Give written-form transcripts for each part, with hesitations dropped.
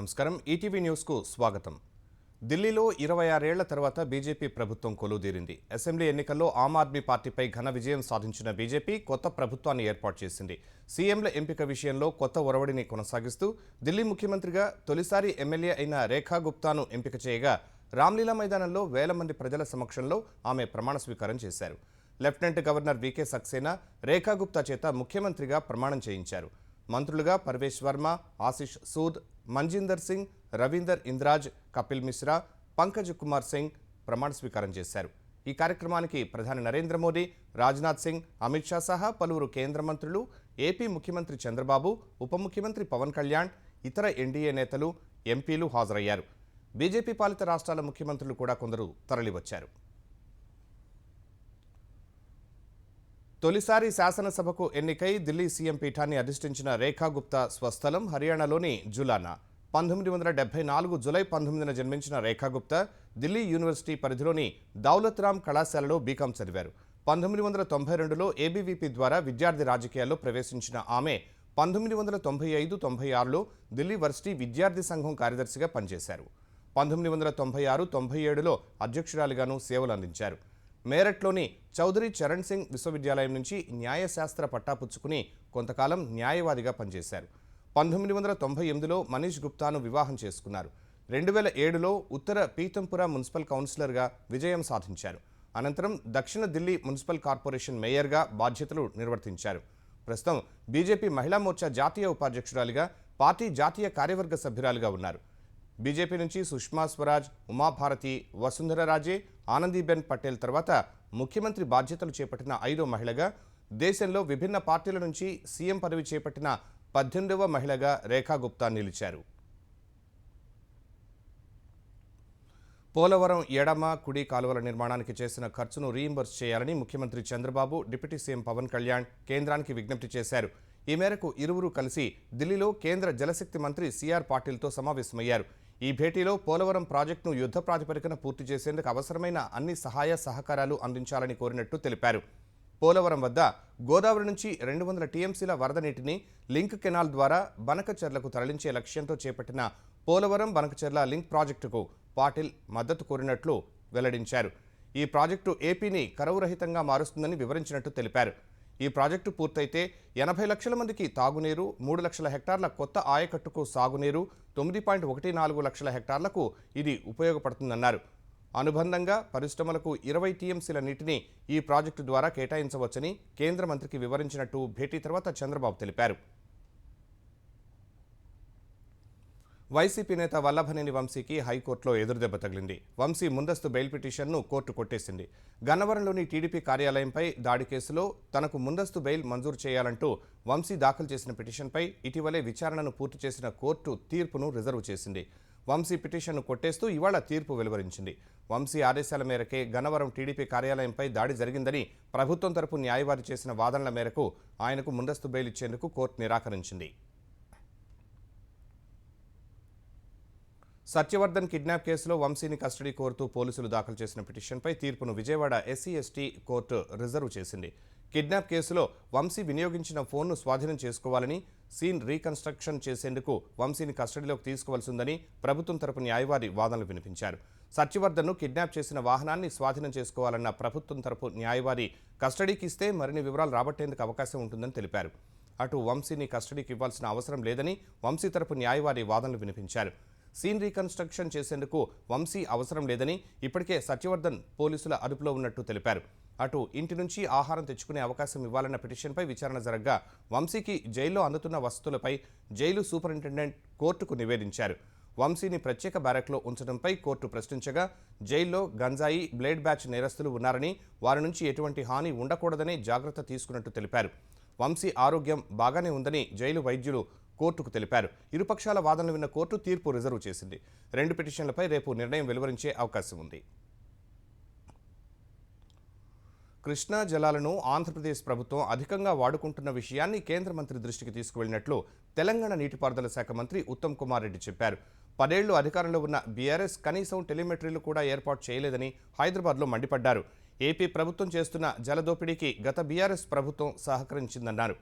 నమస్కారం. ఈటీవీ న్యూస్కు స్వాగతం. ఢిల్లీలో 26 ఏళ్ల తర్వాత బీజేపీ ప్రభుత్వం కొలువుదీరింది. అసెంబ్లీ ఎన్నికల్లో ఆమ్ ఆద్మీ పార్టీపై ఘన విజయం సాధించిన బీజేపీ కొత్త ప్రభుత్వాన్ని ఏర్పాటు చేసింది. సీఎంల ఎంపిక విషయంలో కొత్త ఒరవడిని కొనసాగిస్తూ ఢిల్లీ ముఖ్యమంత్రిగా తొలిసారి ఎమ్మెల్యే అయిన రేఖా గుప్తాను ఎంపిక చేయగా రామ్లీలా మైదానంలో వేల మంది ప్రజల సమక్షంలో ఆమె ప్రమాణ స్వీకారం చేశారు. లెఫ్టినెంట్ గవర్నర్ వీకే సక్సేనా రేఖా గుప్తా చేత ముఖ్యమంత్రిగా ప్రమాణం చేయించారు. మంత్రులుగా పర్వేష్ వర్మ, ఆశిష్ సూద్, మంజీందర్ సింగ్, రవీందర్ ఇంద్రాజ్, కపిల్ మిశ్రా, పంకజ్ కుమార్ సింగ్ ప్రమాణ స్వీకారం చేశారు. ఈ కార్యక్రమానికి ప్రధాని నరేంద్ర మోదీ, రాజ్నాథ్ సింగ్, అమిత్ షా సహా పలువురు కేంద్ర మంత్రులు, ఏపీ ముఖ్యమంత్రి చంద్రబాబు, ఉప ముఖ్యమంత్రి పవన్ కళ్యాణ్, ఇతర ఎన్డీఏ నేతలు, ఎంపీలు హాజరయ్యారు. బీజేపీ పాలిత రాష్ట్రాల ముఖ్యమంత్రులు కూడా కొందరు తరలివచ్చారు. తొలిసారి శాసనసభకు ఎన్నికై ఢిల్లీ సీఎం పీఠాన్ని అధిష్ఠించిన రేఖా గుప్తా స్వస్థలం హర్యానాలోని జులానా. 1974 జూలై 19న జన్మించిన రేఖా గుప్తా ఢిల్లీ యూనివర్సిటీ పరిధిలోని దౌలత్ రామ్ కళాశాలలో బీకాం చదివారు. 1992లో ఏబీవీపీ ద్వారా విద్యార్థి రాజకీయాల్లో ప్రవేశించిన ఆమె 1995-96లో ఢిల్లీ వర్సిటీ విద్యార్థి సంఘం కార్యదర్శిగా పనిచేశారు. 1996-97లో అధ్యక్షురాలిగాను సేవలు అందించారు. మేరట్లోని చౌదరి చరణ్ సింగ్ విశ్వవిద్యాలయం నుంచి న్యాయశాస్త్ర పట్టా పుచ్చుకుని కొంతకాలం న్యాయవాదిగా పనిచేశారు. 1998లో మనీష్ గుప్తాను వివాహం చేసుకున్నారు. 2007లో ఉత్తర పీతంపుర మున్సిపల్ కౌన్సిలర్గా విజయం సాధించారు. అనంతరం దక్షిణ ఢిల్లీ మున్సిపల్ కార్పొరేషన్ మేయర్గా బాధ్యతలు నిర్వర్తించారు. ప్రస్తుతం బీజేపీ మహిళా మోర్చా జాతీయ ఉపాధ్యక్షురాలిగా, పార్టీ జాతీయ కార్యవర్గ సభ్యురాలిగా ఉన్నారు. బీజేపీ నుంచి సుష్మా స్వరాజ్, ఉమాభారతి, వసుంధర రాజే, ఆనందీబెన్ పటేల్ తర్వాత ముఖ్యమంత్రి బాధ్యతలు చేపట్టిన 5వ మహిళగా, దేశంలో విభిన్న పార్టీల నుంచి సీఎం పదవి చేపట్టిన 18వ మహిళగా రేఖా గుప్తా నిలిచారు. పోలవరం ఎడమ, కుడి కాలువల నిర్మాణానికి చేసిన ఖర్చును రీయింబర్స్ చేయాలని ముఖ్యమంత్రి చంద్రబాబు, డిప్యూటీ సీఎం పవన్ కళ్యాణ్ కేంద్రానికి విజ్ఞప్తి చేశారు. ఈ మేరకు ఇరువురు కలిసి ఢిల్లీలో కేంద్ర జలశక్తి మంత్రి సిఆర్ పాటిల్తో సమావేశమయ్యారు. ఈ భేటీలో పోలవరం ప్రాజెక్టును యుద్ధ ప్రాతిపదికన పూర్తి చేసేందుకు అవసరమైన అన్ని సహాయ సహకారాలు అందించాలని కోరినట్టు తెలిపారు. పోలవరం వద్ద గోదావరి నుంచి 200 టీఎంసీల వరద నీటిని లింక్ కెనాల్ ద్వారా బనకచెర్లకు తరలించే లక్ష్యంతో చేపట్టిన పోలవరం బనకచెర్ల లింక్ ప్రాజెక్టుకు పాటిల్ మద్దతు కోరినట్లు వెల్లడించారు. ఈ ప్రాజెక్టు ఏపీని కరువు రహితంగా మారుస్తుందని వివరించినట్టు తెలిపారు. ఈ ప్రాజెక్టు పూర్తయితే 80 లక్షల మందికి తాగునీరు, 3 లక్షల హెక్టార్ల కొత్త ఆయకట్టుకు సాగునీరు, 9.14 లక్షల హెక్టార్లకు ఇది ఉపయోగపడుతుందన్నారు. అనుబంధంగా పరిశ్రమలకు 20 టీఎంసీల నీటిని ఈ ప్రాజెక్టు ద్వారా కేటాయించవచ్చని కేంద్ర మంత్రికి వివరించినట్టు భేటీ తర్వాత చంద్రబాబు తెలిపారు. వైసీపీ నేత వల్లభనేని వంశీకి హైకోర్టులో ఎదురుదెబ్బ తగిలింది. వంశీ ముందస్తు బెయిల్ పిటిషన్ను కోర్టు కొట్టేసింది. గన్నవరంలోని టీడీపీ కార్యాలయంపై దాడి కేసులో తనకు ముందస్తు బెయిల్ మంజూరు చేయాలంటూ వంశీ దాఖలు చేసిన పిటిషన్పై ఇటీవలే విచారణను పూర్తి చేసిన కోర్టు తీర్పును రిజర్వ్ చేసింది. వంశీ పిటిషన్ను కొట్టేస్తూ ఇవాళ తీర్పు వెలువరించింది. వంశీ ఆదేశాల మేరకే గన్నవరం టీడీపీ కార్యాలయంపై దాడి జరిగిందని ప్రభుత్వం తరపు న్యాయవాది చేసిన వాదనల మేరకు ఆయనకు ముందస్తు బెయిల్ ఇచ్చేందుకు కోర్టు నిరాకరించింది. సత్యవర్ధన్ కిడ్నాప్ కేసులో వంశీని కస్టడీ కోరుతూ పోలీసులు దాఖలు చేసిన పిటిషన్పై తీర్పును విజయవాడ ఎస్సీ/ఎస్టీ కోర్టు రిజర్వ్ చేసింది. కిడ్నాప్ కేసులో వంశీ వినియోగించిన ఫోన్ను స్వాధీనం చేసుకోవాలని, సీన్ రీకన్స్ట్రక్షన్ చేసేందుకు వంశీని కస్టడీలోకి తీసుకోవాల్సిందని ప్రభుత్వం తరపు న్యాయవాది వాదనలు వినిపించారు. సత్యవర్ధన్ను కిడ్నాప్ చేసిన వాహనాన్ని స్వాధీనం చేసుకోవాలన్న ప్రభుత్వం తరపు న్యాయవాది కస్టడీకి ఇస్తే మరిన్ని వివరాలు రాబట్టేందుకు అవకాశం ఉంటుందని తెలిపారు. అటు వంశీని కస్టడీకి ఇవ్వాల్సిన అవసరం లేదని వంశీ తరపు న్యాయవాది వాదనలు వినిపించారు. సీన్ రీకన్స్ట్రక్షన్ చేసేందుకు వంశీ అవసరం లేదని, ఇప్పటికే సత్యవర్ధన్ పోలీసుల అదుపులో ఉన్నట్టు తెలిపారు. అటు ఇంటి నుంచి ఆహారం తెచ్చుకునే అవకాశం ఇవ్వాలన్న పిటిషన్పై విచారణ జరగ్గా వంశీకి జైల్లో అందుతున్న వసతులపై జైలు సూపరింటెండెంట్ కోర్టుకు నివేదించారు. వంశీని ప్రత్యేక బ్యారక్లో ఉంచడంపై కోర్టు ప్రశ్నించగా జైల్లో గంజాయి, బ్లేడ్ బ్యాచ్ నేరస్తులు ఉన్నారని, వారి నుంచి ఎటువంటి హాని ఉండకూడదనే జాగ్రత్త తీసుకున్నట్టు తెలిపారు. వంశీ ఆరోగ్యం బాగానే ఉందని జైలు వైద్యులు కోర్టుకు తెలిపారు. ఇరుపక్షాల వాదనలు విన్న కోర్టు తీర్పు రిజర్వ్ చేసింది. 2 పిటిషన్లపై రేపు నిర్ణయం వెలువరించే అవకాశం ఉంది. కృష్ణా జలాలను ఆంధ్రప్రదేశ్ ప్రభుత్వం అధికంగా వాడుకుంటున్న విషయాన్ని కేంద్ర మంత్రి దృష్టికి తీసుకువెళ్లినట్లు తెలంగాణ నీటిపారుదల శాఖ మంత్రి ఉత్తమ్ కుమార్ రెడ్డి చెప్పారు. 10 ఏళ్లు అధికారంలో ఉన్న బీఆర్ఎస్ కనీసం టెలిమెట్రీలు కూడా ఏర్పాటు చేయలేదని హైదరాబాద్లో మండిపడ్డారు. ఏపీ ప్రభుత్వం చేస్తున్న జలదోపిడీకి గత బీఆర్ఎస్ ప్రభుత్వం సహకరించిందన్నారు.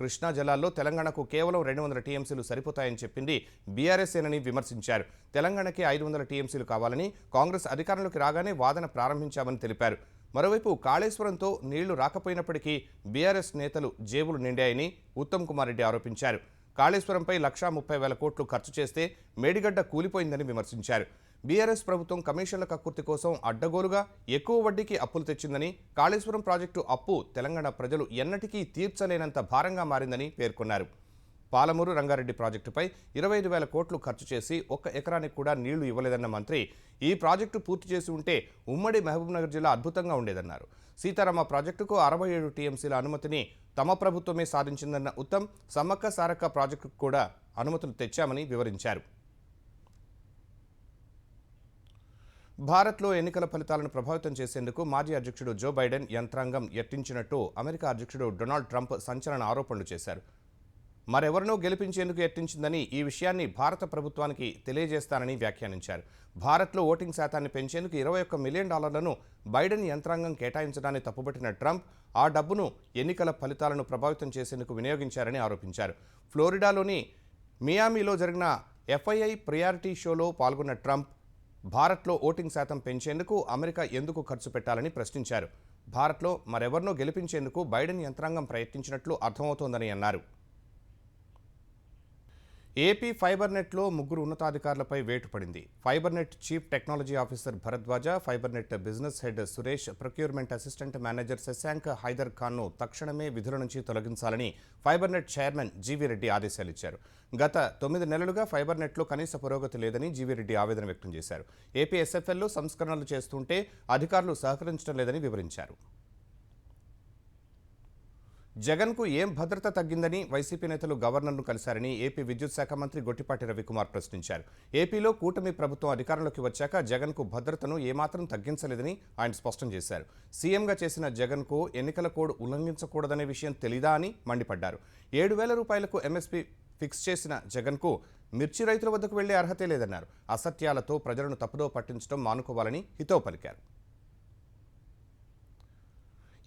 కృష్ణా జలాల్లో తెలంగాణకు కేవలం 200 టీఎంసీలు సరిపోతాయని చెప్పింది బీఆర్ఎస్ఏనని విమర్శించారు. తెలంగాణకి 500 టీఎంసీలు కావాలని కాంగ్రెస్ అధికారంలోకి రాగానే వాదన ప్రారంభించామని తెలిపారు. మరోవైపు కాళేశ్వరంతో నీళ్లు రాకపోయినప్పటికీ బీఆర్ఎస్ నేతలు జేబులు నిండాయని ఉత్తమ్ కుమార్ రెడ్డి ఆరోపించారు. కాళేశ్వరంపై 1,30,000 కోట్లు ఖర్చు చేస్తే మేడిగడ్డ కూలిపోయిందని విమర్శించారు. బీఆర్ఎస్ ప్రభుత్వం కమిషన్ల కక్కుర్తి కోసం అడ్డగోలుగా ఎక్కువ వడ్డీకి అప్పులు తెచ్చిందని, కాళేశ్వరం ప్రాజెక్టు అప్పు తెలంగాణ ప్రజలు ఎన్నటికీ తీర్చలేనంత భారంగా మారిందని పేర్కొన్నారు. పాలమూరు రంగారెడ్డి ప్రాజెక్టుపై 25,000 కోట్లు ఖర్చు చేసి 1 ఎకరానికి కూడా నీళ్లు ఇవ్వలేదన్న మంత్రి, ఈ ప్రాజెక్టు పూర్తి చేసి ఉంటే ఉమ్మడి మహబూబ్నగర్ జిల్లా అద్భుతంగా ఉండేదన్నారు. సీతారామ ప్రాజెక్టుకు 67 టీఎంసీల అనుమతిని తమ ప్రభుత్వమే సాధించిందన్న ఉత్తమ్, సమ్మక్క సారక్క ప్రాజెక్టుకు కూడా అనుమతులు తెచ్చామని వివరించారు. భారత్లో ఎన్నికల ఫలితాలను ప్రభావితం చేసేందుకు మాజీ అధ్యక్షుడు జో బైడెన్ యంత్రాంగం యత్నించినట్టు అమెరికా అధ్యక్షుడు డొనాల్డ్ ట్రంప్ సంచలన ఆరోపణలు చేశారు. మరెవరినో గెలిపించేందుకు యత్నించిందని, ఈ విషయాన్ని భారత ప్రభుత్వానికి తెలియజేస్తానని వ్యాఖ్యానించారు. భారత్లో ఓటింగ్ శాతాన్ని పెంచేందుకు $21 మిలియన్ బైడెన్ యంత్రాంగం కేటాయించడాన్ని తప్పుబట్టిన ట్రంప్, ఆ డబ్బును ఎన్నికల ఫలితాలను ప్రభావితం చేసేందుకు వినియోగించారని ఆరోపించారు. ఫ్లోరిడాలోని మియామిలో జరిగిన FII ప్రియారిటీ షోలో పాల్గొన్న ట్రంప్, భారత్లో ఓటింగ్ శాతం పెంచేందుకు అమెరికా ఎందుకు ఖర్చు పెట్టాలని ప్రశ్నించారు. భారత్లో మరెవరినో గెలిపించేందుకు బైడెన్ యంత్రాంగం ప్రయత్నించినట్లు అర్థమవుతోందని అన్నారు. ఏపీ ఫైబర్నెట్లో 3 ఉన్నతాధికారులపై వేటు పడింది. Fibernet chief technology officer Bharadwaja, Fibernet business head Suresh, procurement assistant manager Shashank Haider ఖాన్ను తక్షణమే విధుల నుంచి తొలగించాలని ఫైబర్నెట్ చైర్మన్ జీవీ రెడ్డి ఆదేశాలిచ్చారు. గత 9 నెలలుగా ఫైబర్నెట్లో కనీస పురోగతి లేదని జీవీ రెడ్డి ఆవేదన వ్యక్తం చేశారు. ఏపీ SFLలో సంస్కరణలు చేస్తుంటే అధికారులు సహకరించడం లేదని వివరించారు. జగన్కు ఏం భద్రత తగ్గిందని వైసీపీ నేతలు గవర్నర్ను కలిశారని ఏపీ విద్యుత్ శాఖ మంత్రి గొట్టిపాటి రవికుమార్ ప్రశ్నించారు. ఏపీలో కూటమి ప్రభుత్వం అధికారంలోకి వచ్చాక జగన్కు భద్రతను ఏమాత్రం తగ్గించలేదని ఆయన స్పష్టం చేశారు. సీఎంగా చేసిన జగన్కు ఎన్నికల కోడ్ ఉల్లంఘించకూడదనే విషయం తెలీదా అని మండిపడ్డారు. 7,000 రూపాయలకు MSP ఫిక్స్ చేసిన జగన్కు మిర్చి రైతుల వద్దకు వెళ్లే అర్హతే లేదన్నారు. అసత్యాలతో ప్రజలను తప్పుదో పట్టించడం మానుకోవాలని హితవు పలికారు.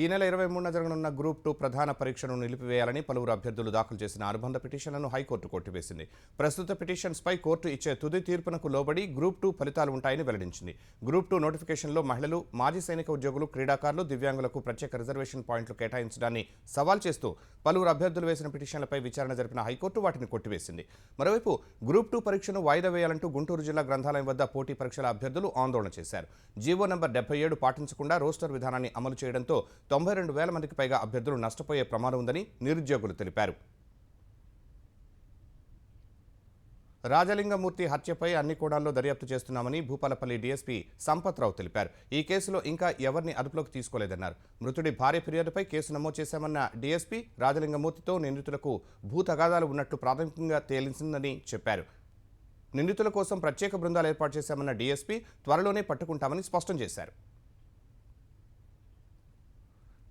ఈ నెల 23న జరగనున్న గ్రూప్ 2 ప్రధాన పరీక్షను నిలిపివేయాలని పలువురు అభ్యర్థులు దాఖలు చేసిన అనుబంధ పిటిషన్లను హైకోర్టు కొట్టివేసింది. ప్రస్తుత పిటిషన్స్పై కోర్టు ఇచ్చే తుది తీర్పునకు లోబడి గ్రూప్ 2 ఫలితాలు ఉంటాయని వెల్లడించింది. గ్రూప్ 2 నోటిఫికేషన్లో మహిళలు, మాజీ సైనిక ఉద్యోగులు, క్రీడాకారులు, దివ్యాంగులకు ప్రత్యేక రిజర్వేషన్ పాయింట్లు కేటాయించడాన్ని సవాల్ చేస్తూ పలువురు అభ్యర్థులు వేసిన పిటిషన్లపై విచారణ జరిపిన హైకోర్టు వాటిని కొట్టివేసింది. మరోవైపు గ్రూప్ 2 పరీక్షను వాయిదా వేయాలంటూ గుంటూరు జిల్లా గ్రంథాలయం వద్ద పోటీ పరీక్షల అభ్యర్థులు ఆందోళన చేశారు. జీవో నంబర్ 77 పాటించకుండా రోస్టర్ విధానాన్ని అమలు చేయడంతో 92,000 మందికి పైగా అభ్యర్థులు నష్టపోయే ప్రమాదం ఉందని నిరుద్యోగులు తెలిపారు. రాజలింగమూర్తి హత్యపై అన్ని కోణాల్లో దర్యాప్తు చేస్తున్నామని భూపాలపల్లి డీఎస్పీ సంపత్రావు తెలిపారు. ఈ కేసులో ఇంకా ఎవరిని అదుపులోకి తీసుకోలేదన్నారు. మృతుడి భార్య ఫిర్యాదుపై కేసు నమోదు చేశామన్న డీఎస్పీ, రాజలింగమూర్తితో నిందితులకు భూ తగాదాలు ఉన్నట్లు ప్రాథమికంగా తేలించిందని చెప్పారు. నిందితుల కోసం ప్రత్యేక బృందాలు ఏర్పాటు చేశామన్న డీఎస్పీ, త్వరలోనే పట్టుకుంటామని స్పష్టం చేశారు.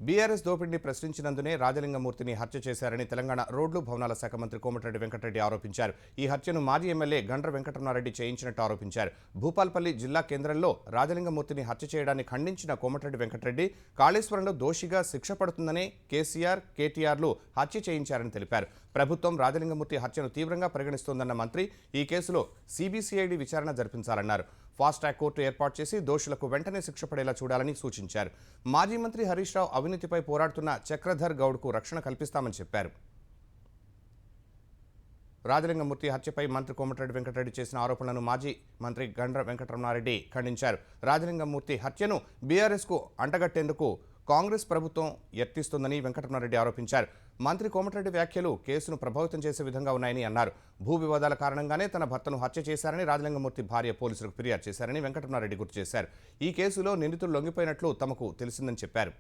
బీఆర్ఎస్ దోపిడీని ప్రశ్నించినందునే రాజలింగమూర్తిని హత్య చేశారని తెలంగాణ రోడ్లు భవనాల శాఖ మంత్రి కోమటిరెడ్డి వెంకటరెడ్డి ఆరోపించారు. ఈ హత్యను మాజీ ఎమ్మెల్యే గండ్ర వెంకటరమణారెడ్డి చేయించినట్టు ఆరోపించారు. భూపాల్పల్లి జిల్లా కేంద్రంలో రాజలింగమూర్తిని హత్య చేయడాన్ని ఖండించిన కోమటిరెడ్డి వెంకటరెడ్డి, కాళేశ్వరంలో దోషిగా శిక్ష పడుతుందనే కేసీఆర్, కేటీఆర్లు హత్య చేయించారని తెలిపారు. ప్రభుత్వం రాజలింగమూర్తి హత్యను తీవ్రంగా పరిగణిస్తోందన్న మంత్రి, ఈ కేసులో CBCID విచారణ జరిపించాలన్నారు. ఫాస్ట్ ట్రాక్ కోర్టు ఏర్పాటు చేసి దోషులకు వెంటనే శిక్ష పడేలా చూడాలని సూచించారు. మాజీ మంత్రి హరీష్ రావు అవినీతిపై పోరాడుతున్న చక్రధర్ గౌడ్కు రక్షణ కల్పిస్తామని చెప్పారు. రాజలింగమూర్తి హత్యపై మంత్రి కోమటిరెడ్డి వెంకటరెడ్డి చేసిన ఆరోపణలను మాజీ మంత్రి గండ్ర వెంకటరమణారెడ్డి ఖండించారు. రాజలింగమూర్తి హత్యను బీఆర్ఎస్కు అంటగట్టేందుకు కాంగ్రెస్ ప్రభుత్వం యత్నిస్తోందని వెంకటరమణారెడ్డి ఆరోపించారు. మంత్రి కోమటిరెడ్డి వ్యాఖ్యలు కేసును ప్రభావితం చేసే విధంగా ఉన్నాయని అన్నారు. భూ వివాదాల కారణంగానే తన భర్తను హత్య చేశారని రాజలింగమూర్తి భార్య పోలీసులకు ఫిర్యాదు చేశారని వెంకటరమణారెడ్డి గుర్తు చేశారు. ఈ కేసులో నిందితులు లొంగిపోయినట్లు తమకు తెలిసిందని చెప్పారు.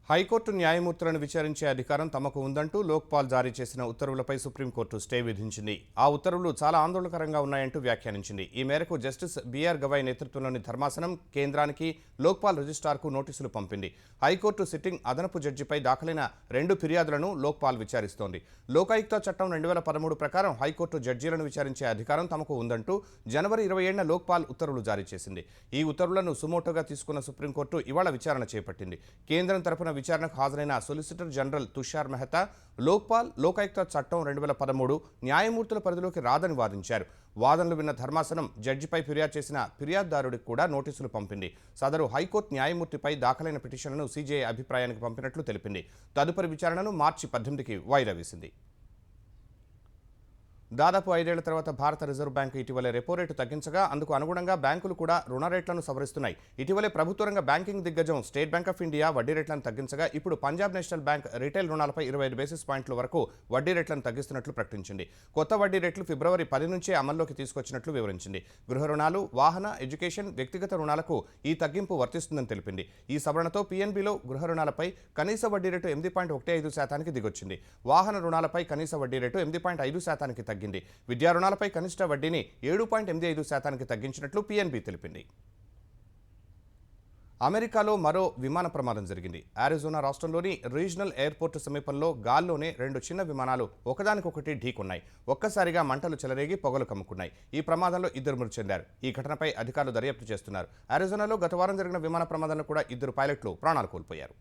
హైకోర్టు న్యాయమూర్తులను విచారించే అధికారం తమకు ఉందంటూ లోక్పాల్ జారీ చేసిన ఉత్తర్వులపై సుప్రీంకోర్టు స్టే విధించింది. ఆ ఉత్తర్వులు చాలా ఆందోళనకరంగా ఉన్నాయంటూ వ్యాఖ్యానించింది. ఈ మేరకు జస్టిస్ BR గవాయ్ నేతృత్వంలోని ధర్మాసనం కేంద్రానికి, లోక్పాల్ రిజిస్ట్రార్కు నోటీసులు పంపింది. హైకోర్టు సిట్టింగ్ అదనపు జడ్జిపై దాఖలైన 2 ఫిర్యాదులను లోక్పాల్ విచారిస్తోంది. లోకాయుక్త చట్టం 2013 ప్రకారం హైకోర్టు జడ్జీలను విచారించే అధికారం తమకు ఉందంటూ జనవరి 27న లోక్పాల్ ఉత్తర్వులు జారీ చేసింది. ఈ ఉత్తర్వులను సుమోటోగా తీసుకున్న సుప్రీంకోర్టు ఇవాళ విచారణ చేపట్టింది. కేంద్రం తరపున విచారణకు హాజరైన సొలిసిటర్ జనరల్ తుషార్ మెహతా లోక్పాల్ లోకాయుక్త చట్టం 2013 న్యాయమూర్తుల పరిధిలోకి రాదని వాదించారు. వాదనలు విన్న ధర్మాసనం జడ్జిపై ఫిర్యాదు చేసిన ఫిర్యాదుదారుడికి కూడా నోటీసులు పంపింది. సదరు హైకోర్టు న్యాయమూర్తిపై దాఖలైన పిటిషన్లను సీజేఐ అభిప్రాయానికి పంపినట్లు తెలిపింది. తదుపరి విచారణను మార్చి 18కి వాయిదా వేసింది. దాదాపు 5 ఏళ్ల తర్వాత భారత రిజర్వ్ బ్యాంకు ఇటీవలే రెపో రేటు తగ్గించగా అందుకు అనుగుణంగా బ్యాంకులు కూడా రుణ రేట్లను సవరిస్తున్నాయి. ఇటీవలే ప్రభుత్వ రంగ బ్యాంకింగ్ దిగ్గజం స్టేట్ బ్యాంక్ ఆఫ్ ఇండియా వడ్డీ రేట్లను తగ్గించగా ఇప్పుడు పంజాబ్ నేషనల్ బ్యాంక్ రిటైల్ రుణాలపై 25 బేసిస్ పాయింట్ల వరకు వడ్డీ రేట్లను తగ్గిస్తున్నట్లు ప్రకటించింది. కొత్త వడ్డీ రేట్లు ఫిబ్రవరి 10 నుంచే అమల్లోకి తీసుకొచ్చినట్లు వివరించింది. గృహ రుణాలు, వాహన, ఎడ్యుకేషన్, వ్యక్తిగత రుణాలకు ఈ తగ్గింపు వర్తిస్తుందని తెలిపింది. ఈ సవరణతో పీఎన్బీలో గృహ రుణాలపై కనీస వడ్డీ రేటు 8.15% దిగొచ్చింది. వాహన రుణాలపై కనీస వడ్డీ రేటు 8.5% తగ్గింది. విద్యా రుణాలపై కనిష్ట వడ్డీని 7.85% తగ్గించినట్లు పీఎన్బీ తెలిపింది. అమెరికాలో మరో విమాన ప్రమాదం జరిగింది. అరిజోనా రాష్ట్రంలోని రీజనల్ ఎయిర్పోర్టు సమీపంలో గాల్లోనే 2 చిన్న విమానాలు ఒకదానికొకటి ఢీకొన్నాయి. ఒక్కసారిగా మంటలు చెలరేగి పొగలు కమ్ముకున్నాయి. ఈ ప్రమాదంలో 2 మృతి చెందారు. ఈ ఘటనపై అధికారులు దర్యాప్తు చేస్తున్నారు. అరిజోనాలో గత వారం జరిగిన విమాన ప్రమాదంలో కూడా 2 పైలట్లు ప్రాణాలు కోల్పోయారు.